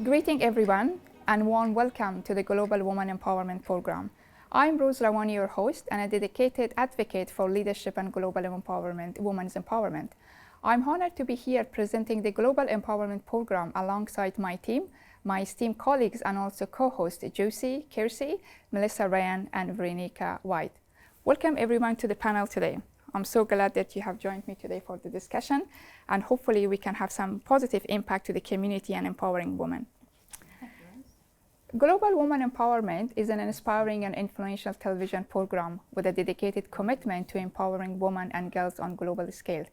Greeting everyone and warm welcome to the Global Women Empowerment Program. I'm Rose Rawani, your host and a dedicated advocate for leadership and global empowerment, women's empowerment. I'm honored to be here presenting the Global Empowerment Program alongside my team, my esteemed colleagues and also co-hosts Josie Kersey, Melissa Ryan and Veronica White. Welcome everyone to the panel today. I'm so glad that you have joined me today for the discussion, and hopefully we can have some positive impact to the community and empowering women. Global Women Empowerment is an inspiring and influential television program with a dedicated commitment to empowering women and girls on a global scale.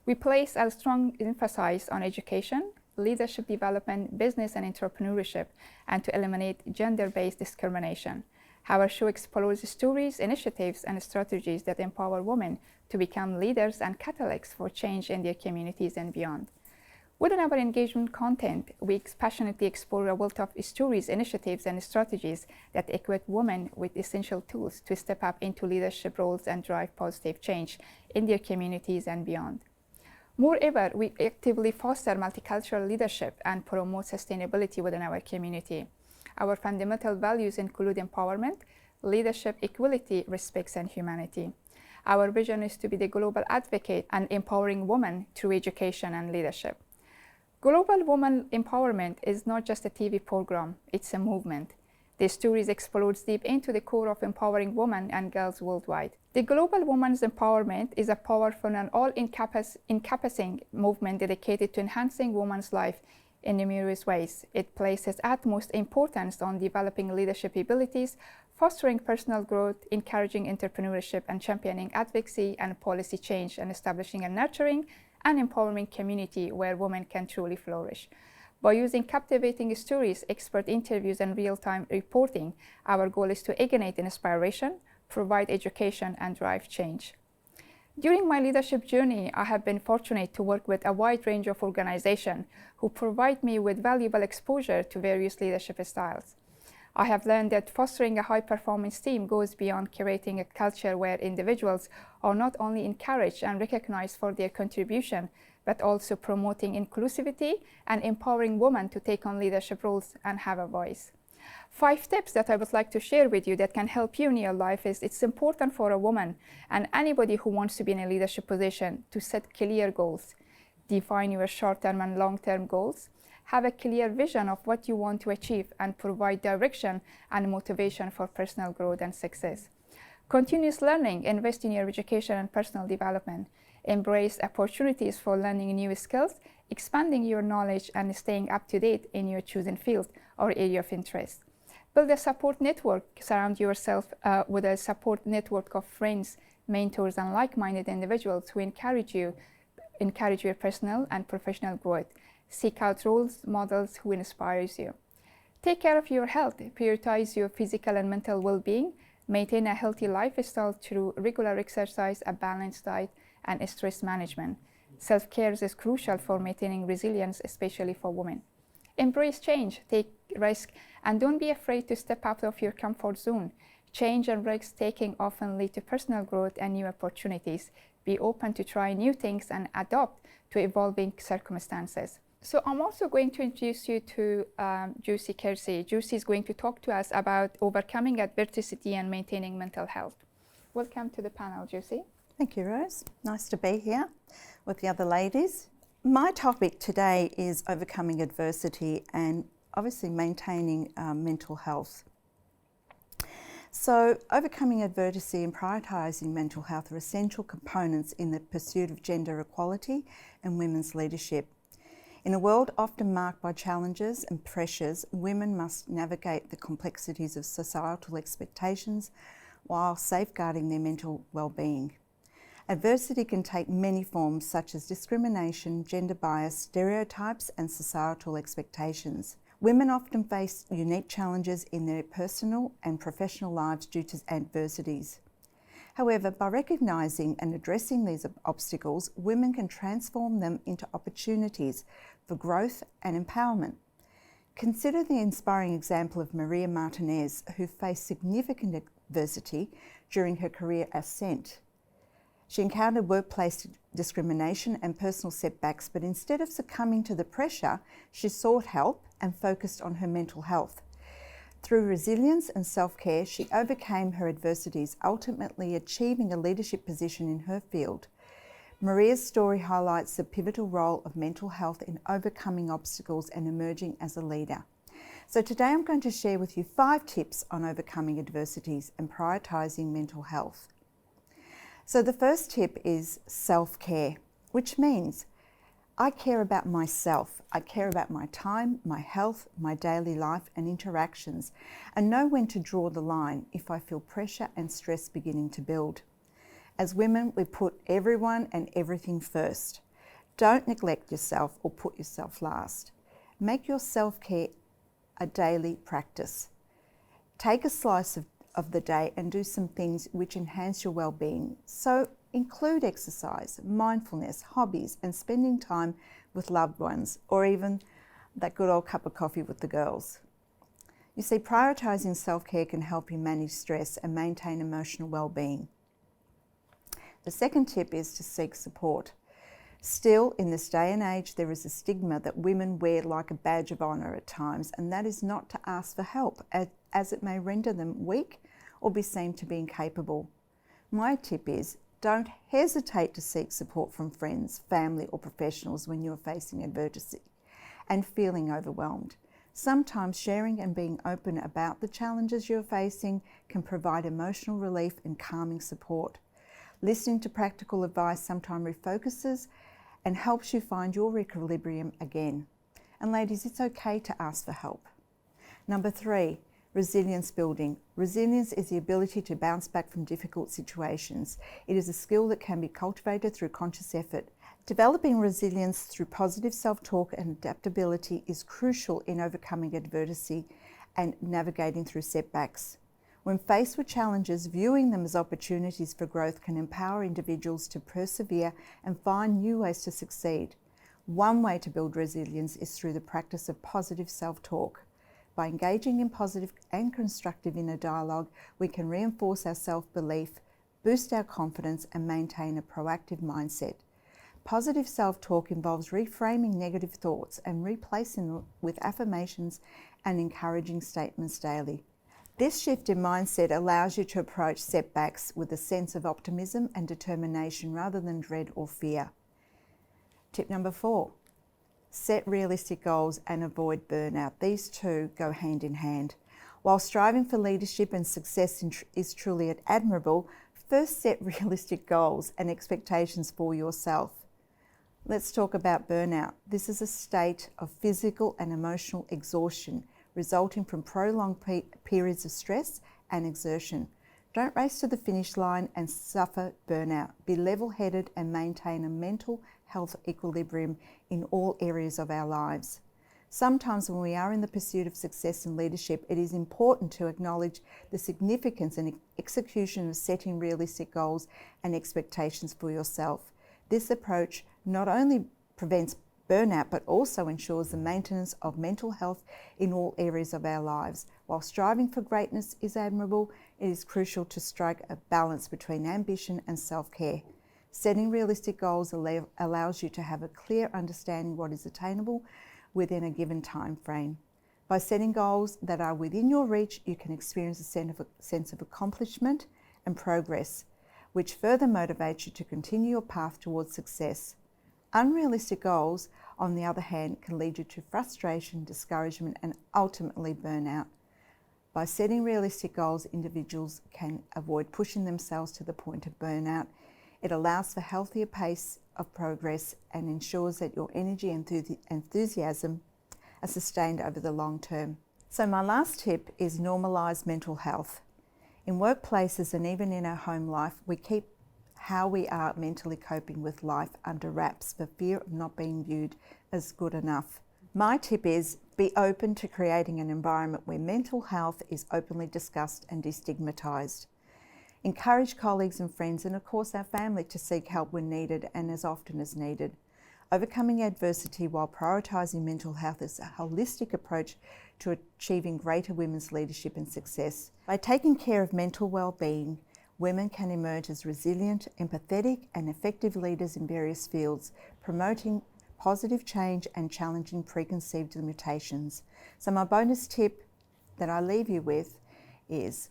We place a strong emphasis on education, leadership development, business and entrepreneurship, and to eliminate gender-based discrimination. Our show explores stories, initiatives, and strategies that empower women to become leaders and catalysts for change in their communities and beyond. Within our engagement content, we passionately explore a wealth of stories, initiatives, and strategies that equip women with essential tools to step up into leadership roles and drive positive change in their communities and beyond. Moreover, we actively foster multicultural leadership and promote sustainability within our community. Our fundamental values include empowerment, leadership, equality, respect, and humanity. Our vision is to be the global advocate and empowering women through education and leadership. Global Women Empowerment is not just a TV program, it's a movement. The stories explore deep into the core of empowering women and girls worldwide. The Global Women's Empowerment is a powerful and all-encompassing movement dedicated to enhancing women's life in numerous ways. It places utmost importance on developing leadership abilities, fostering personal growth, encouraging entrepreneurship, and championing advocacy and policy change, and establishing a nurturing and empowering community where women can truly flourish. By using captivating stories, expert interviews, and real-time reporting, our goal is to ignite inspiration, provide education, and drive change. During my leadership journey, I have been fortunate to work with a wide range of organizations who provide me with valuable exposure to various leadership styles. I have learned that fostering a high-performance team goes beyond creating a culture where individuals are not only encouraged and recognized for their contribution, but also promoting inclusivity and empowering women to take on leadership roles and have a voice. 5 tips that I would like to share with you that can help you in your life is it's important for a woman and anybody who wants to be in a leadership position to set clear goals. Define your short-term and long-term goals. Have a clear vision of what you want to achieve and provide direction and motivation for personal growth and success. Continuous learning, invest in your education and personal development. Embrace opportunities for learning new skills, expanding your knowledge, and staying up to date in your chosen field or area of interest. Build a support network. Surround yourself with a support network of friends, mentors, and like-minded individuals who encourage your personal and professional growth. Seek out role models who inspires you. Take care of your health. Prioritize your physical and mental well-being. Maintain a healthy lifestyle through regular exercise, a balanced diet, and stress management. Self-care is crucial for maintaining resilience, especially for women. Embrace change, take risk, and don't be afraid to step out of your comfort zone. Change and risk-taking often lead to personal growth and new opportunities. Be open to try new things and adapt to evolving circumstances. So I'm also going to introduce you to Josie Kersey. Josie is going to talk to us about overcoming adversity and maintaining mental health. Welcome to the panel, Josie. Thank you, Rose. Nice to be here with the other ladies. My topic today is overcoming adversity and obviously maintaining mental health. So overcoming adversity and prioritising mental health are essential components in the pursuit of gender equality and women's leadership. In a world often marked by challenges and pressures, women must navigate the complexities of societal expectations while safeguarding their mental well-being. Adversity can take many forms such as discrimination, gender bias, stereotypes, and societal expectations. Women often face unique challenges in their personal and professional lives due to adversities. However, by recognising and addressing these obstacles, women can transform them into opportunities for growth and empowerment. Consider the inspiring example of Maria Martinez, who faced significant adversity during her career ascent. She encountered workplace discrimination and personal setbacks, but instead of succumbing to the pressure, she sought help and focused on her mental health. Through resilience and self-care, she overcame her adversities, ultimately achieving a leadership position in her field. Maria's story highlights the pivotal role of mental health in overcoming obstacles and emerging as a leader. So today I'm going to share with you 5 tips on overcoming adversities and prioritising mental health. So the first tip is self-care, which means I care about myself. I care about my time, my health, my daily life and interactions, and know when to draw the line if I feel pressure and stress beginning to build. As women, we put everyone and everything first. Don't neglect yourself or put yourself last. Make your self-care a daily practice. Take a slice of the day and do some things which enhance your well-being. So include exercise, mindfulness, hobbies, and spending time with loved ones, or even that good old cup of coffee with the girls. You see, prioritising self-care can help you manage stress and maintain emotional well-being. The second tip is to seek support. Still, in this day and age, there is a stigma that women wear like a badge of honour at times, and that is not to ask for help, as it may render them weak or be seen to be incapable. My tip is, don't hesitate to seek support from friends, family or professionals when you are facing adversity and feeling overwhelmed. Sometimes sharing and being open about the challenges you're facing can provide emotional relief and calming support. Listening to practical advice sometimes refocuses and helps you find your equilibrium again. And ladies, it's okay to ask for help. Number 3, resilience building. Resilience is the ability to bounce back from difficult situations. It is a skill that can be cultivated through conscious effort. Developing resilience through positive self-talk and adaptability is crucial in overcoming adversity and navigating through setbacks. When faced with challenges, viewing them as opportunities for growth can empower individuals to persevere and find new ways to succeed. One way to build resilience is through the practice of positive self-talk. By engaging in positive and constructive inner dialogue, we can reinforce our self-belief, boost our confidence, and maintain a proactive mindset. Positive self-talk involves reframing negative thoughts and replacing them with affirmations and encouraging statements daily. This shift in mindset allows you to approach setbacks with a sense of optimism and determination rather than dread or fear. Tip number 4, set realistic goals and avoid burnout. These two go hand in hand. While striving for leadership and success is truly admirable, first set realistic goals and expectations for yourself. Let's talk about burnout. This is a state of physical and emotional exhaustion resulting from prolonged periods of stress and exertion. Don't race to the finish line and suffer burnout. Be level-headed and maintain a mental health equilibrium in all areas of our lives. Sometimes when we are in the pursuit of success and leadership, it is important to acknowledge the significance and execution of setting realistic goals and expectations for yourself. This approach not only prevents burnout, but also ensures the maintenance of mental health in all areas of our lives. While striving for greatness is admirable, it is crucial to strike a balance between ambition and self-care. Setting realistic goals allows you to have a clear understanding what is attainable within a given time frame. By setting goals that are within your reach, you can experience a sense of accomplishment and progress, which further motivates you to continue your path towards success. Unrealistic goals, on the other hand, can lead you to frustration, discouragement, and ultimately burnout. By setting realistic goals, individuals can avoid pushing themselves to the point of burnout. It allows for healthier pace of progress and ensures that your energy and enthusiasm are sustained over the long term. So my last tip is normalise mental health. In workplaces and even in our home life, we keep how we are mentally coping with life under wraps for fear of not being viewed as good enough. My tip is be open to creating an environment where mental health is openly discussed and destigmatised. Encourage colleagues and friends and of course our family to seek help when needed and as often as needed. Overcoming adversity while prioritising mental health is a holistic approach to achieving greater women's leadership and success. By taking care of mental well-being, women can emerge as resilient, empathetic and effective leaders in various fields, promoting positive change and challenging preconceived limitations. So my bonus tip that I leave you with is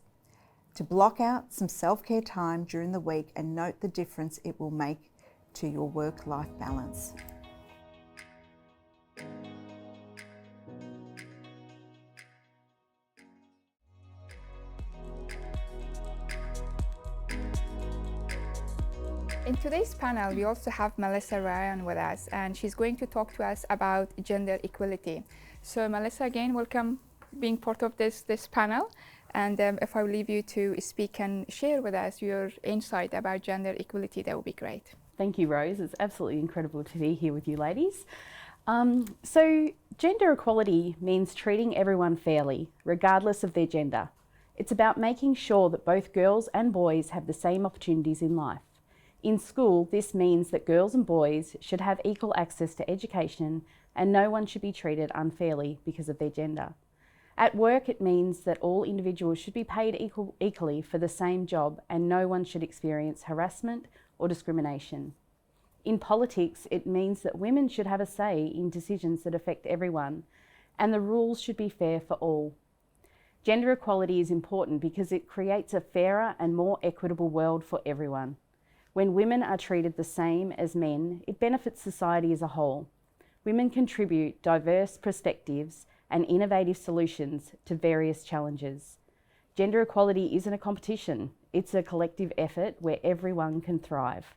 to block out some self-care time during the week and note the difference it will make to your work-life balance. In today's panel, we also have Melissa Ryan with us, and she's going to talk to us about gender equality. So Melissa, again, welcome being part of this panel. And if I will leave you to speak and share with us your insight about gender equality, that would be great. Thank you, Rose. It's absolutely incredible to be here with you ladies. So gender equality means treating everyone fairly, regardless of their gender. It's about making sure that both girls and boys have the same opportunities in life. In school, this means that girls and boys should have equal access to education and no one should be treated unfairly because of their gender. At work, it means that all individuals should be paid equally for the same job and no one should experience harassment or discrimination. In politics, it means that women should have a say in decisions that affect everyone and the rules should be fair for all. Gender equality is important because it creates a fairer and more equitable world for everyone. When women are treated the same as men, it benefits society as a whole. Women contribute diverse perspectives and innovative solutions to various challenges. Gender equality isn't a competition, it's a collective effort where everyone can thrive.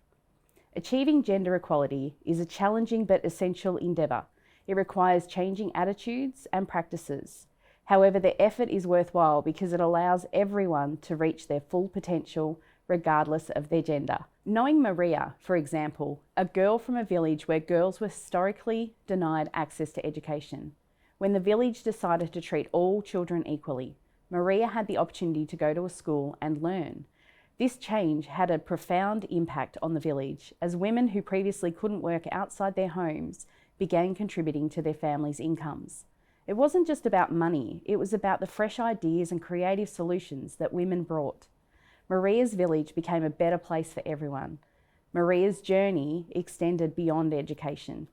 Achieving gender equality is a challenging but essential endeavour. It requires changing attitudes and practices. However, the effort is worthwhile because it allows everyone to reach their full potential regardless of their gender. Knowing Maria, for example, a girl from a village where girls were historically denied access to education. When the village decided to treat all children equally, Maria had the opportunity to go to a school and learn. This change had a profound impact on the village as women who previously couldn't work outside their homes began contributing to their families' incomes. It wasn't just about money, it was about the fresh ideas and creative solutions that women brought. Maria's village became a better place for everyone. Maria's journey extended beyond education.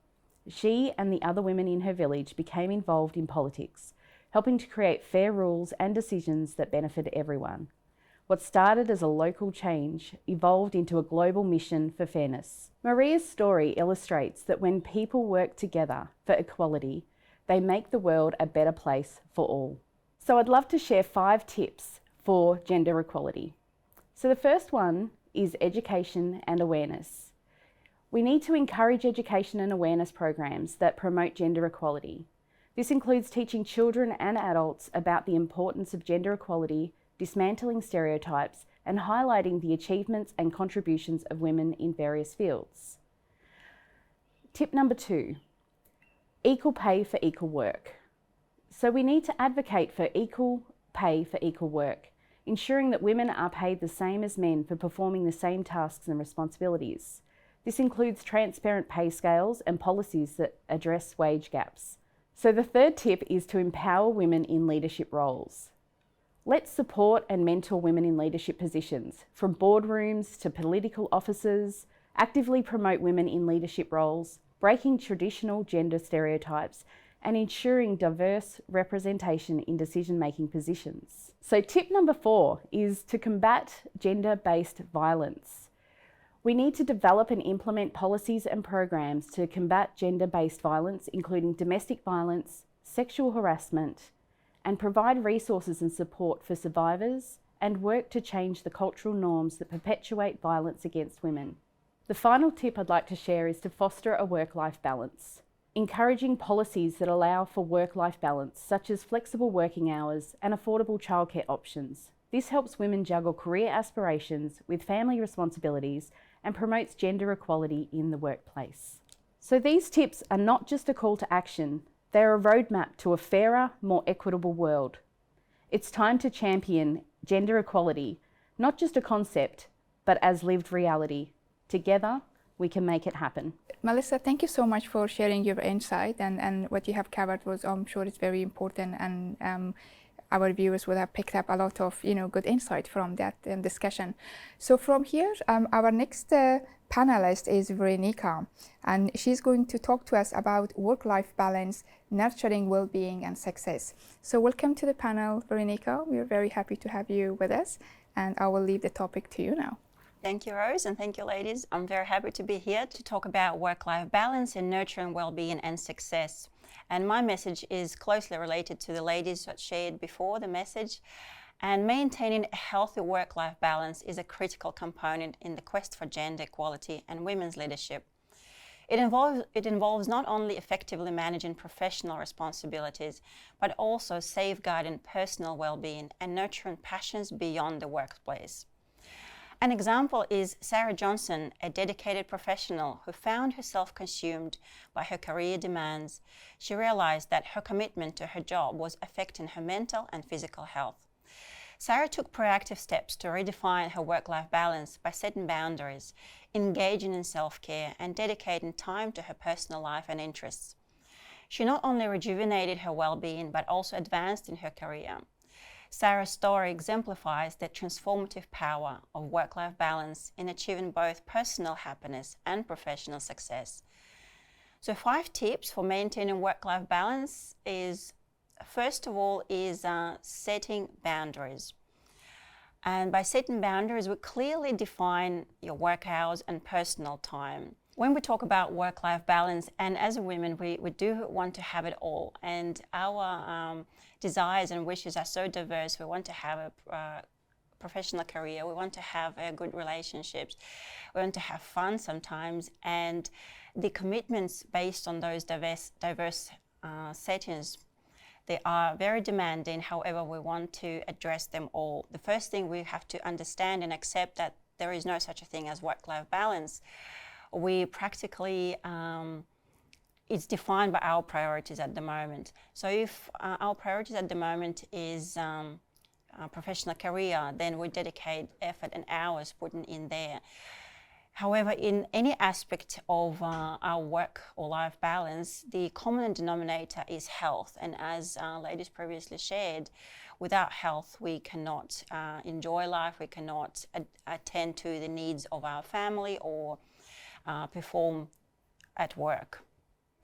She and the other women in her village became involved in politics, helping to create fair rules and decisions that benefited everyone. What started as a local change evolved into a global mission for fairness. Maria's story illustrates that when people work together for equality, they make the world a better place for all. So I'd love to share 5 tips for gender equality. So the first one is education and awareness. We need to encourage education and awareness programs that promote gender equality. This includes teaching children and adults about the importance of gender equality, dismantling stereotypes, and highlighting the achievements and contributions of women in various fields. Tip number 2, equal pay for equal work. So we need to advocate for equal pay for equal work, ensuring that women are paid the same as men for performing the same tasks and responsibilities. This includes transparent pay scales and policies that address wage gaps. So the third tip is to empower women in leadership roles. Let's support and mentor women in leadership positions, from boardrooms to political offices, actively promote women in leadership roles, breaking traditional gender stereotypes, and ensuring diverse representation in decision-making positions. So tip number 4 is to combat gender-based violence. We need to develop and implement policies and programs to combat gender-based violence, including domestic violence, sexual harassment, and provide resources and support for survivors and work to change the cultural norms that perpetuate violence against women. The final tip I'd like to share is to foster a work-life balance. Encouraging policies that allow for work-life balance, such as flexible working hours and affordable childcare options. This helps women juggle career aspirations with family responsibilities and promotes gender equality in the workplace. So these tips are not just a call to action, they're a roadmap to a fairer, more equitable world. It's time to champion gender equality, not just a concept, but as lived reality. Together, we can make it happen. Melissa, thank you so much for sharing your insight, and what you have covered was, I'm sure, it's very important, and our viewers would have picked up a lot of good insight from that discussion. So from here, our next panelist is Veronica, and she's going to talk to us about work-life balance, nurturing well-being and success. So welcome to the panel, Veronica. We are very happy to have you with us, and I will leave the topic to you now. Thank you, Rose, and thank you, ladies. I'm very happy to be here to talk about work-life balance and nurturing well-being and success. And my message is closely related to the ladies that shared before the message. And maintaining a healthy work-life balance is a critical component in the quest for gender equality and women's leadership. It involves not only effectively managing professional responsibilities, but also safeguarding personal well-being and nurturing passions beyond the workplace. An example is Sarah Johnson, a dedicated professional who found herself consumed by her career demands. She realized that her commitment to her job was affecting her mental and physical health. Sarah took proactive steps to redefine her work-life balance by setting boundaries, engaging in self-care, and dedicating time to her personal life and interests. She not only rejuvenated her well-being, but also advanced in her career. Sarah's story exemplifies the transformative power of work-life balance in achieving both personal happiness and professional success. So 5 tips for maintaining work-life balance is, first of all, is setting boundaries. And by setting boundaries, we clearly define your work hours and personal time. When we talk about work-life balance, and as women, we do want to have it all. And our desires and wishes are so diverse. We want to have a professional career. We want to have good relationships. We want to have fun sometimes. And the commitments based on those diverse settings, they are very demanding. However, we want to address them all. The first thing we have to understand and accept that there is no such a thing as work-life balance. We practically, it's defined by our priorities at the moment. So if our priorities at the moment is a professional career, then we dedicate effort and hours putting in there. However, in any aspect of our work or life balance, the common denominator is health. And as ladies previously shared, without health, we cannot enjoy life, we cannot attend to the needs of our family or perform at work.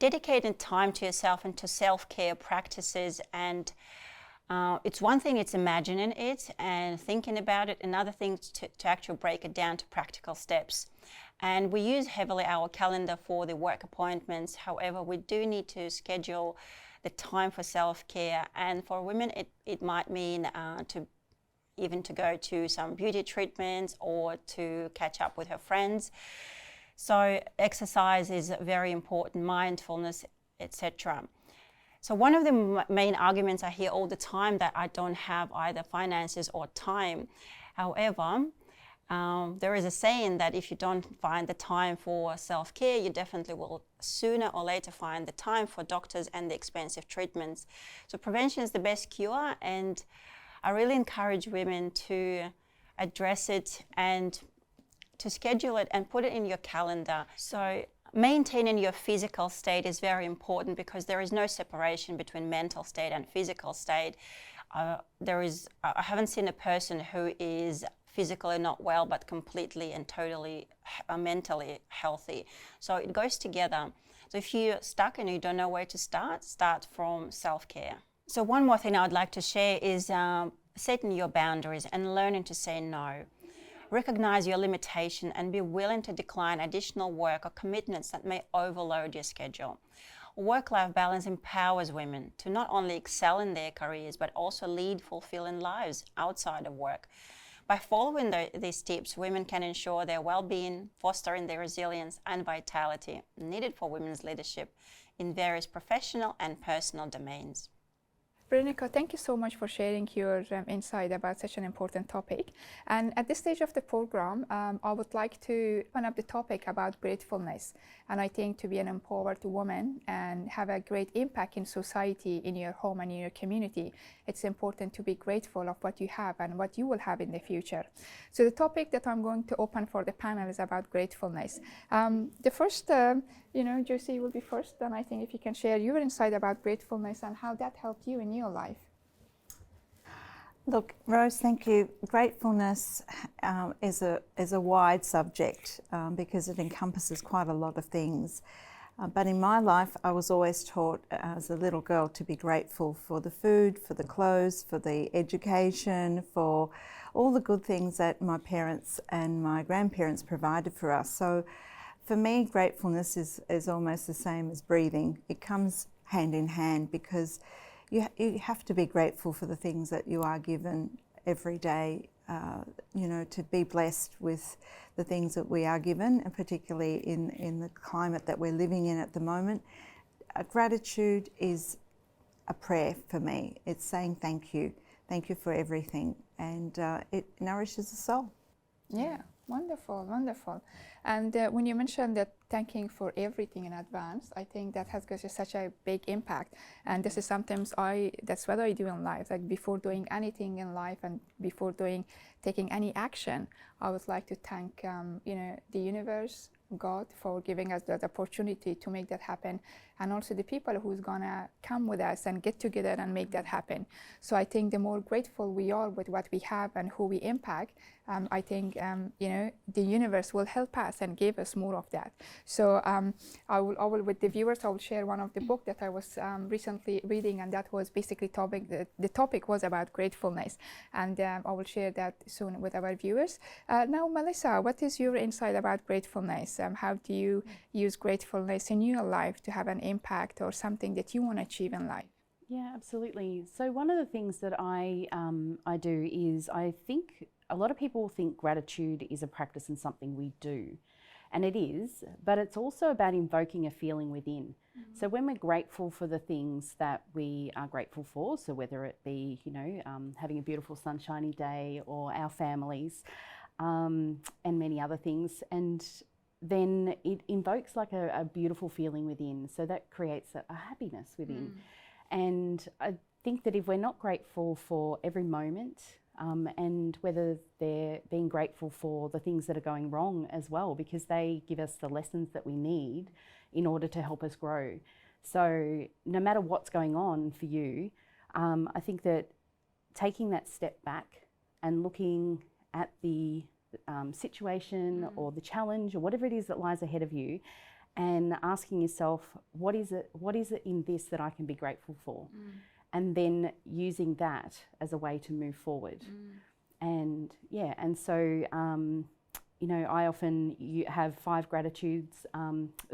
Dedicating time to yourself and to self-care practices, and it's one thing, it's imagining it and thinking about it, another thing to actually break it down to practical steps. And we use heavily our calendar for the work appointments. However, we do need to schedule the time for self-care, and for women it might mean to go to some beauty treatments or to catch up with her friends. So exercise is very important, mindfulness, etc. So one of the main arguments I hear all the time that I don't have either finances or time. However, there is a saying that if you don't find the time for self-care, you definitely will sooner or later find the time for doctors and the expensive treatments. So prevention is the best cure, and I really encourage women to address it and to schedule it and put it in your calendar. So maintaining your physical state is very important, because there is no separation between mental state and physical state. I haven't seen a person who is physically not well but completely and totally mentally healthy. So it goes together. So if you're stuck and you don't know where to start from self-care. So one more thing I would like to share is setting your boundaries and learning to say no. Recognize your limitation and be willing to decline additional work or commitments that may overload your schedule. Work-life balance empowers women to not only excel in their careers, but also lead fulfilling lives outside of work. By following these tips, women can ensure their well-being, fostering their resilience and vitality needed for women's leadership in various professional and personal domains. Veronica, thank you so much for sharing your insight about such an important topic. And at this stage of the program, I would like to open up the topic about gratefulness. And I think to be an empowered woman and have a great impact in society, in your home and in your community, it's important to be grateful of what you have and what you will have in the future. So the topic that I'm going to open for the panel is about gratefulness. The first, Josie will be first, and I think if you can share your insight about gratefulness and how that helped you in your life. Look, Rose, thank you. Gratefulness is a wide subject because it encompasses quite a lot of things. But in my life, I was always taught as a little girl to be grateful for the food, for the clothes, for the education, for all the good things that my parents and my grandparents provided for us. So for me, gratefulness is almost the same as breathing. It comes hand in hand because you have to be grateful for the things that you are given every day, you know, to be blessed with the things that we are given, and particularly in the climate that we're living in at the moment. Gratitude is a prayer for me. It's saying thank you for everything, and it nourishes the soul. Yeah, wonderful, wonderful. And when you mentioned that thanking for everything in advance, I think that has got such a big impact. And this is sometimes that's what I do in life. Like before doing anything in life and before taking any action, I would like to thank, you know, the universe, God, for giving us that opportunity to make that happen, and also the people who's gonna come with us and get together and make that happen. So I think the more grateful we are with what we have and who we impact, I think you know, the universe will help us and give us more of that. So I will with the viewers, I will share one of the book that I was recently reading, and that was basically the topic was about gratefulness, and I will share that soon with our viewers. Now, Melissa, what is your insight about gratefulness? How do you use gratefulness in your life to have an impact or something that you want to achieve in life? Yeah, absolutely. So one of the things that I do is I think a lot of people think gratitude is a practice and something we do. And it is, but it's also about invoking a feeling within. Mm-hmm. So when we're grateful for the things that we are grateful for, so whether it be, you know, having a beautiful sunshiny day or our families and many other things, and then it invokes like a beautiful feeling within. So that creates a happiness within. And I think that if we're not grateful for every moment, and whether they're being grateful for the things that are going wrong as well, because they give us the lessons that we need in order to help us grow. So no matter what's going on for you, I think that taking that step back and looking at the situation or the challenge or whatever it is that lies ahead of you, and asking yourself, what is it in this that I can be grateful for? And then using that as a way to move forward. And yeah, and so, you know, I often have 5 gratitudes,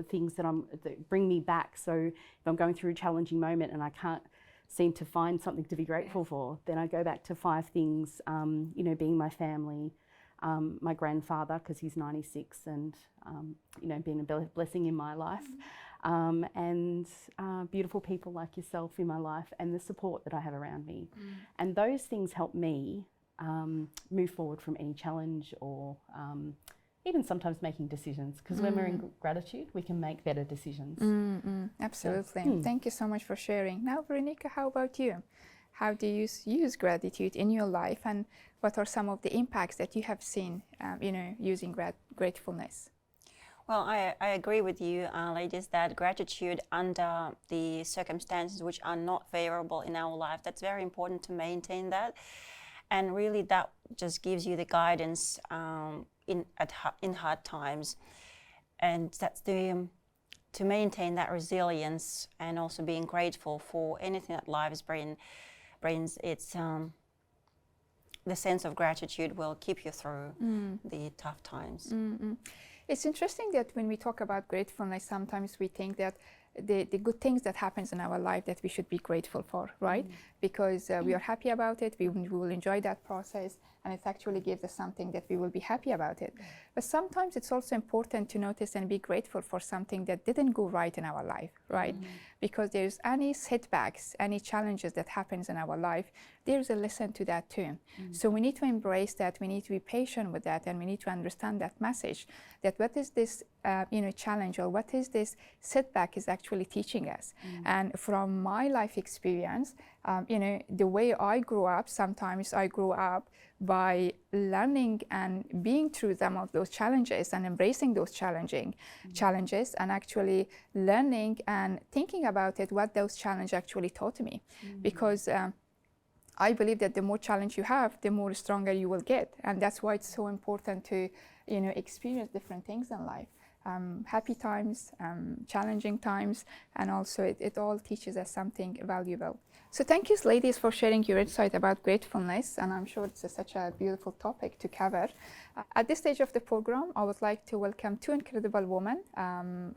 things that bring me back. So if I'm going through a challenging moment and I can't seem to find something to be grateful for, then I go back to 5 things, you know, being my family, my grandfather, because he's 96 and, you know, been a blessing in my life. And beautiful people like yourself in my life, and the support that I have around me. And those things help me move forward from any challenge, or even sometimes making decisions, because when we're in gratitude, we can make better decisions. Absolutely. So, thank you so much for sharing. Now, Veronica, how about you? How do you use gratitude in your life, and what are some of the impacts that you have seen, you know, using gratefulness? Well, I agree with you, ladies, that gratitude under the circumstances which are not favorable in our life, that's very important to maintain that. And really that just gives you the guidance in hard times. And that's to maintain that resilience, and also being grateful for anything that life brings. It's the sense of gratitude will keep you through the tough times. It's interesting that when we talk about gratefulness, sometimes we think that the good things that happens in our life that we should be grateful for, right? Because we are happy about it, we will enjoy that process, and it actually gives us something that we will be happy about it. But sometimes it's also important to notice and be grateful for something that didn't go right in our life, right? Because there's any setbacks, any challenges that happens in our life, there's a lesson to that too. So we need to embrace that, we need to be patient with that, and we need to understand that message, that what is this you know, challenge, or what is this setback is actually teaching us. And from my life experience, you know, the way I grew up, sometimes I grew up by learning and being through some of those challenges and embracing those challenges, and actually learning and thinking about it, what those challenges actually taught me. Because I believe that the more challenge you have, the more stronger you will get. And that's why it's so important to, experience different things in life. Happy times, challenging times, and also it all teaches us something valuable. So thank you, ladies, for sharing your insight about gratefulness, and I'm sure it's such a beautiful topic to cover. At this stage of the program, I would like to welcome two incredible women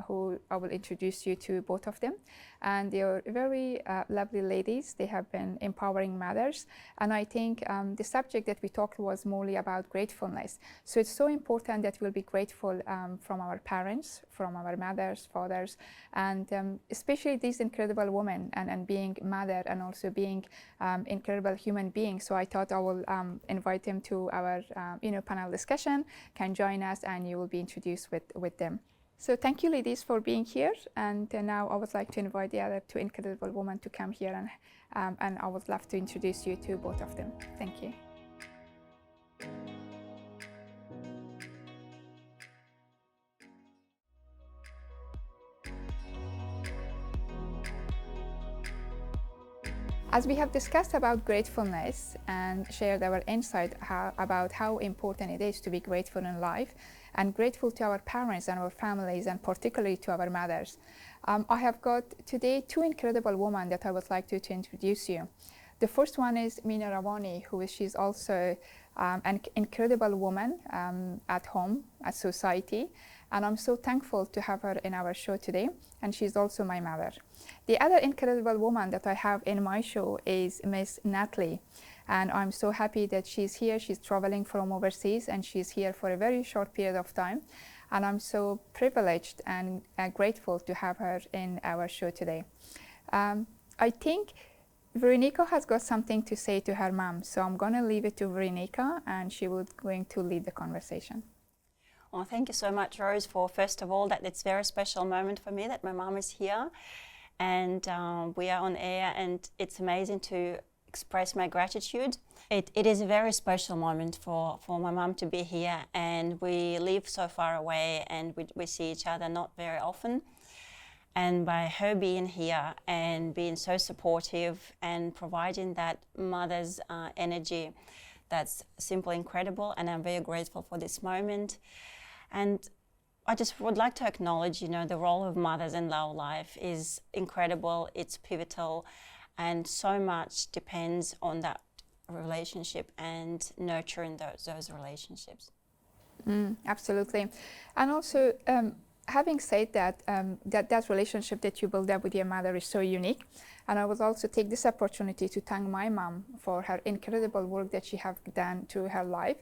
who I will introduce you to, both of them. And they are very lovely ladies. They have been empowering mothers, and I think the subject that we talked was mostly about gratefulness. So it's so important that we'll be grateful from our parents, from our mothers, fathers, and especially these incredible women, and being mother and also being incredible human beings. So I thought I will invite them to our panel discussion, can join us, and you will be introduced with them. So thank you, ladies, for being here. And now I would like to invite the other two incredible women to come here, and I would love to introduce you to both of them. Thank you. As we have discussed about gratefulness and shared our insight about how important it is to be grateful in life, and grateful to our parents and our families, and particularly to our mothers, I have got today two incredible women that I would like to introduce you. The first one is Meena Rawani, she's also an incredible woman at home, at society, and I'm so thankful to have her in our show today, and she's also my mother. The other incredible woman that I have in my show is Miss Natalie, and I'm so happy that she's here. She's traveling from overseas, and she's here for a very short period of time, and I'm so privileged and grateful to have her in our show today. I think Veronica has got something to say to her mom, so I'm going to leave it to Veronica, and she will going to lead the conversation. Well, thank you so much, Rose, for first of all that it's a very special moment for me that my mom is here, and we are on air, and it's amazing to express my gratitude. It is a very special moment for my mom to be here, and we live so far away, and we see each other not very often. And by her being here and being so supportive and providing that mother's energy, that's simply incredible, and I'm very grateful for this moment. And I just would like to acknowledge, the role of mothers in our life is incredible, it's pivotal, and so much depends on that relationship and nurturing those relationships. Absolutely. And also, having said that, that relationship that you build up with your mother is so unique. And I would also take this opportunity to thank my mom for her incredible work that she has done through her life,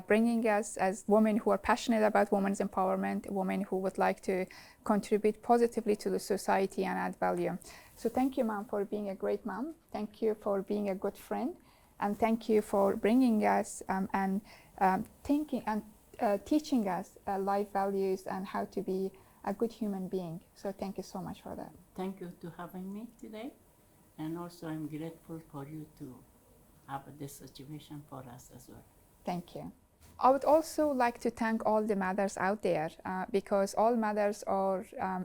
bringing us as women who are passionate about women's empowerment, women who would like to contribute positively to the society and add value. So thank you, Mom, for being a great mom. Thank you for being a good friend. And thank you for bringing us thinking and teaching us life values and how to be a good human being. So thank you so much for that. Thank you to having me today, and also I'm grateful for you to have this situation for us as well. Thank you. I would also like to thank all the mothers out there because all mothers are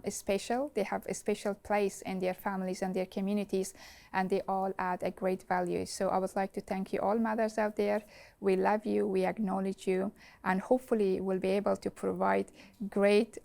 special. They have a special place in their families and their communities, and they all add a great value. So I would like to thank you all mothers out there. We love you, we acknowledge you, and hopefully we'll be able to provide great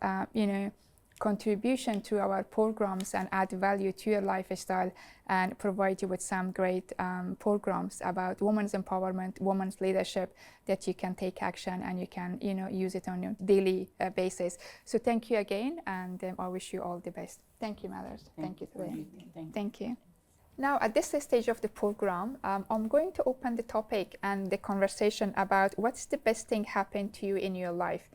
contribution to our programs and add value to your lifestyle, and provide you with some great programs about women's empowerment, women's leadership that you can take action and you can use it on a daily basis. So thank you again, and I wish you all the best. Thank you, mothers. Thank you today. Thank you. Now, at this stage of the program, I'm going to open the topic and the conversation about what's the best thing happened to you in your life.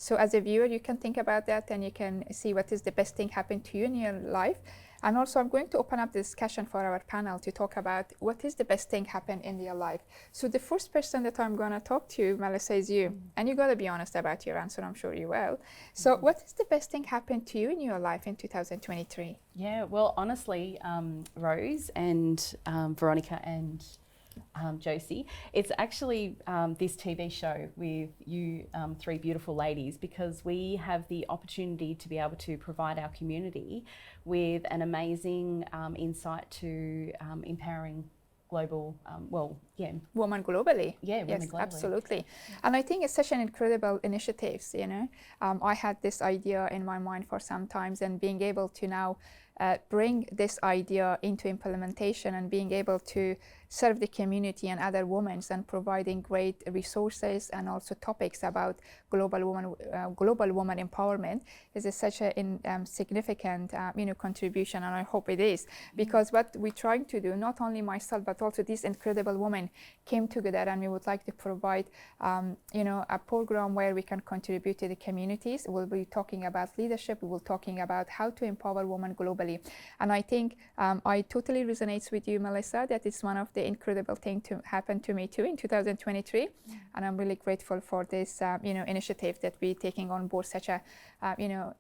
So as a viewer, you can think about that and you can see what is the best thing happened to you in your life. And also I'm going to open up the discussion for our panel to talk about what is the best thing happened in your life. So the first person that I'm going to talk to, Melissa, is you. And you got to be honest about your answer, I'm sure you will. So what is the best thing happened to you in your life in 2023? Yeah, well, honestly, Rose and Veronica and Josie, it's actually this TV show with you three beautiful ladies, because we have the opportunity to be able to provide our community with an amazing insight to empowering global, Women globally. Yeah, women yes, globally. absolutely. And I think it's such an incredible initiative. I had this idea in my mind for some times, and being able to now bring this idea into implementation and being able to serve the community and other women and providing great resources and also topics about global woman empowerment is such a significant contribution, and I hope it is, because what we're trying to do, not only myself but also these incredible women came together, and we would like to provide a program where we can contribute to the communities. We'll be talking about leadership, we will talking about how to empower women globally. And I think I totally resonates with you, Melissa, that it's one of the incredible things to happen to me too in 2023. And I'm really grateful for this initiative that we're taking on board such a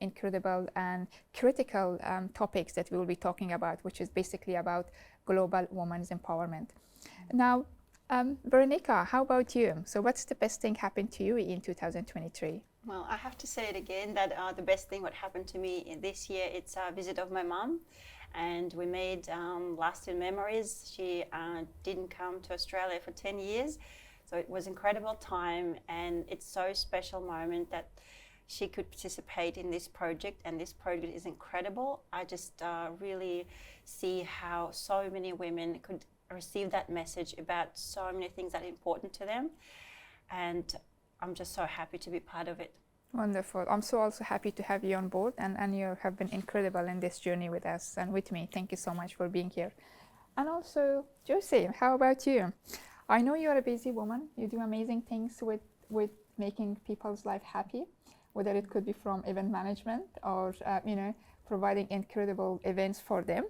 incredible and critical topics that we will be talking about, which is basically about global women's empowerment. Now, Veronica, how about you? So what's the best thing happened to you in 2023? Well, I have to say it again that the best thing what happened to me this year, it's a visit of my mum, and we made lasting memories. She didn't come to Australia for 10 years, so it was incredible time, and it's so special moment that she could participate in this project, and this project is incredible. I just really see how so many women could receive that message about so many things that are important to them, and I'm just so happy to be part of it. Wonderful. I'm so also happy to have you on board, and you have been incredible in this journey with us and with me. Thank you so much for being here. And also, Josie, how about you? I know you're a busy woman. You do amazing things with making people's life happy, whether it could be from event management or providing incredible events for them.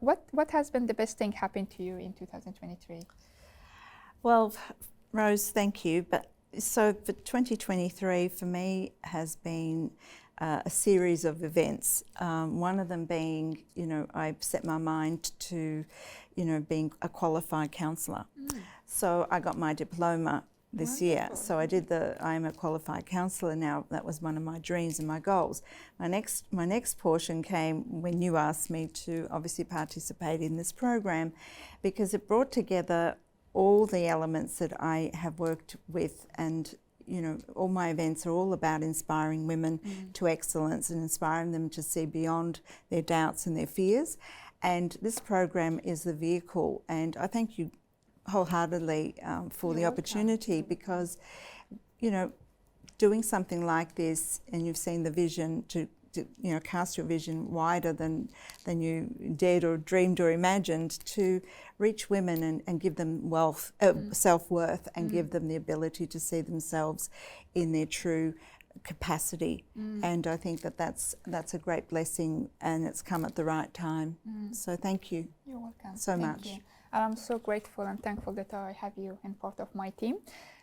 What has been the best thing happened to you in 2023? Well, Rose, thank you. But so for 2023, for me, has been a series of events. One of them being, I set my mind to, being a qualified counsellor. So I got my diploma this year. So I am a qualified counsellor now. That was one of my dreams and my goals. My next portion came when you asked me to obviously participate in this program, because it brought together all the elements that I have worked with, and all my events are all about inspiring women to excellence and inspiring them to see beyond their doubts and their fears. And this program is the vehicle, and I thank you wholeheartedly for the opportunity, because doing something like this, and you've seen the vision to cast your vision wider than you dared or dreamed or imagined, to reach women and give them self-worth, and give them the ability to see themselves in their true capacity. And I think that's a great blessing, and it's come at the right time. So thank you. You're welcome. So much. You. And I'm so grateful and thankful that I have you in part of my team.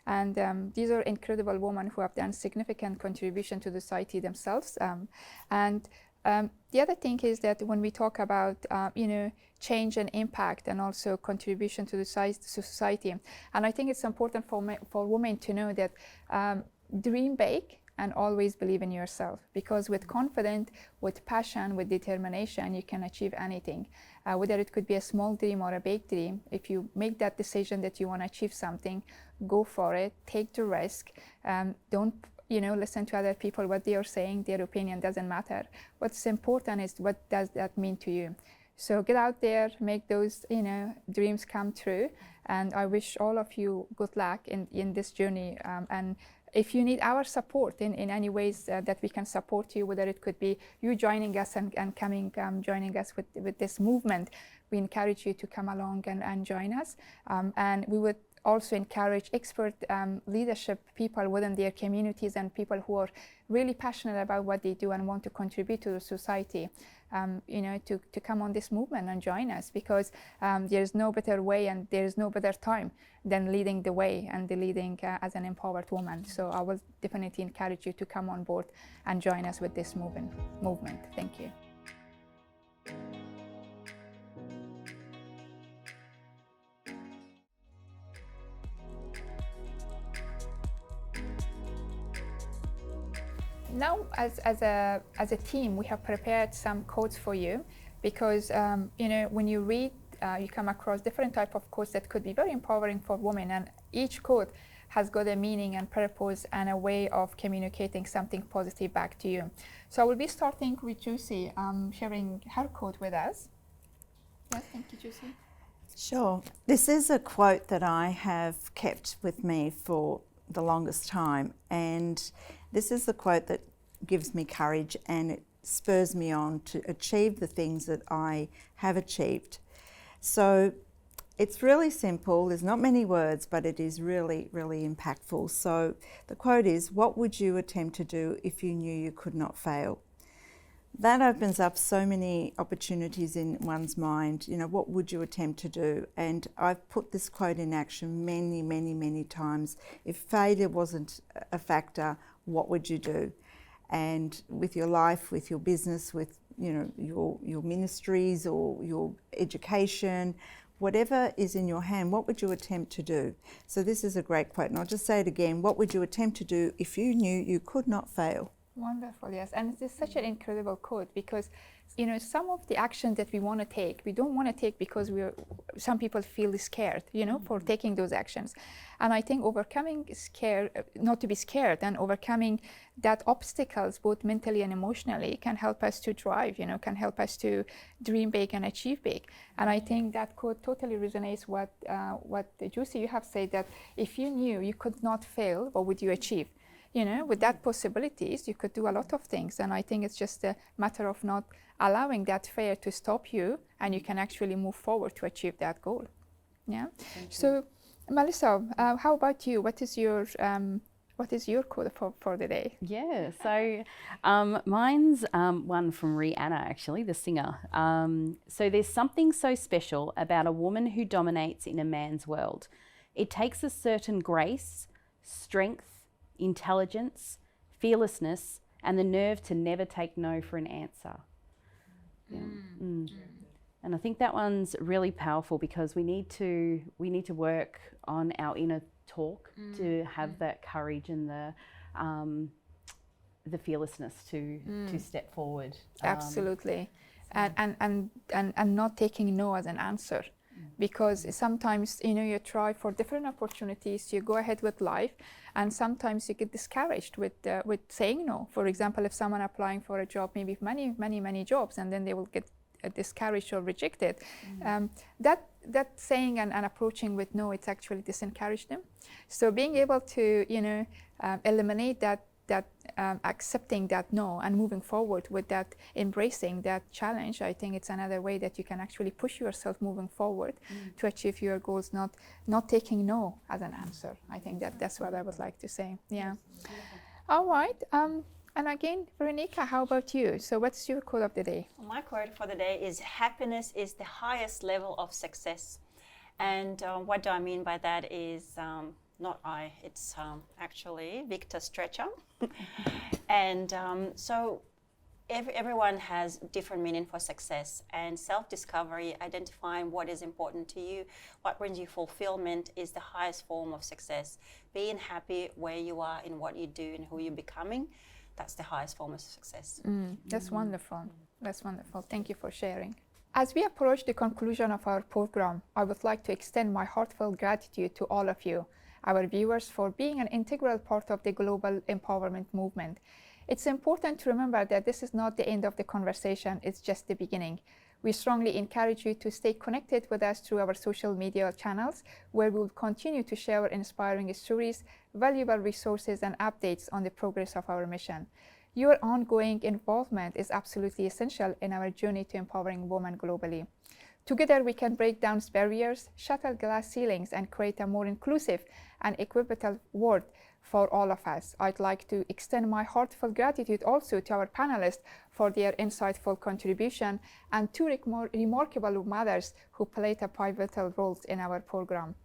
And these are incredible women who have done significant contribution to the society themselves. The other thing is that when we talk about change and impact, and also contribution to the society, and I think it's important for women to know that dream big and always believe in yourself, because with confidence, with passion, with determination, you can achieve anything. Whether it could be a small dream or a big dream, if you make that decision that you want to achieve something, go for it, take the risk. Don't listen to other people, what they are saying. Their opinion doesn't matter. What's important is what does that mean to you. So get out there, make those dreams come true, and I wish all of you good luck in this journey. And if you need our support in any ways that we can support you, whether it could be you joining us and joining us with this movement, we encourage you to come along and join us. And we would also encourage expert leadership people within their communities, and people who are really passionate about what they do and want to contribute to the society, to come on this movement and join us, because there's no better way and there's no better time than leading the way and leading as an empowered woman. So I will definitely encourage you to come on board and join us with this movement. Thank you. Now, as a team, we have prepared some quotes for you, because when you read you come across different type of quotes that could be very empowering for women, and each quote has got a meaning and purpose and a way of communicating something positive back to you. So I will be starting with Juicy sharing her quote with us. Yes, thank you, Juicy. Sure. This is a quote that I have kept with me for the longest time, and this is the quote that gives me courage and it spurs me on to achieve the things that I have achieved. So it's really simple, there's not many words, but it is really, really impactful. So the quote is, "What would you attempt to do if you knew you could not fail?" That opens up so many opportunities in one's mind. You know, what would you attempt to do? And I've put this quote in action many, many, many times. If failure wasn't a factor, what would you do? And with your life, with your business, with, you know, your ministries or your education, whatever is in your hand, what would you attempt to do? So this is a great quote, and I'll just say it again. What would you attempt to do if you knew you could not fail? Wonderful, yes. And it is such an incredible quote because, you know, some of the actions that we want to take, we don't want to take because some people feel scared, you know, for taking those actions. And I think overcoming not to be scared and overcoming that obstacles, both mentally and emotionally, can help us to drive, you know, can help us to dream big and achieve big. And I think that quote totally resonates what Juicy, you have said, that if you knew you could not fail, what would you achieve? You know, with that possibilities, you could do a lot of things. And I think it's just a matter of not allowing that fear to stop you, and you can actually move forward to achieve that goal. Yeah. So, Melissa, how about you? What is your quote for the day? Yeah, so mine's one from Rihanna, actually, the singer. So there's something so special about a woman who dominates in a man's world. It takes a certain grace, strength, intelligence, fearlessness, and the nerve to never take no for an answer. Yeah. And I think that one's really powerful because we need to work on our inner talk to have that courage and the fearlessness to step forward. Absolutely, and not taking no as an answer. Because sometimes, you know, you try for different opportunities, you go ahead with life, and sometimes you get discouraged with saying no. For example, if someone applying for a job, maybe many jobs, and then they will get discouraged or rejected, that saying and approaching with no, it's actually disencourage them. So being able to, you know, eliminate that accepting that no and moving forward with that, embracing that challenge, I think it's another way that you can actually push yourself moving forward to achieve your goals, not taking no as an answer. I think that's what I would like to say. Yeah. All right. And again, Veronica, how about you? So what's your quote of the day? My quote for the day is, "Happiness is the highest level of success." And what do I mean by that is, not I, it's actually Victor Stretcher. And so everyone has different meaning for success, and self-discovery, identifying what is important to you, what brings you fulfillment, is the highest form of success. Being happy where you are in what you do and who you're becoming, that's the highest form of success. That's wonderful. That's wonderful. Thank you for sharing. As we approach the conclusion of our program, I would like to extend my heartfelt gratitude to all of you, our viewers, for being an integral part of the global empowerment movement. It's important to remember that this is not the end of the conversation, it's just the beginning. We strongly encourage you to stay connected with us through our social media channels, where we will continue to share inspiring stories, valuable resources, and updates on the progress of our mission. Your ongoing involvement is absolutely essential in our journey to empowering women globally. Together, we can break down barriers, shatter glass ceilings, and create a more inclusive and equitable world for all of us. I'd like to extend my heartfelt gratitude also to our panelists for their insightful contribution, and two remarkable mothers who played a pivotal role in our program.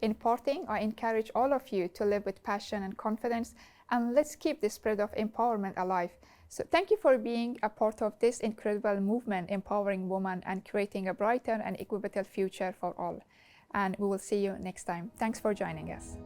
In parting, I encourage all of you to live with passion and confidence, and let's keep the spirit of empowerment alive. So thank you for being a part of this incredible movement, empowering women and creating a brighter and equitable future for all. And we will see you next time. Thanks for joining us.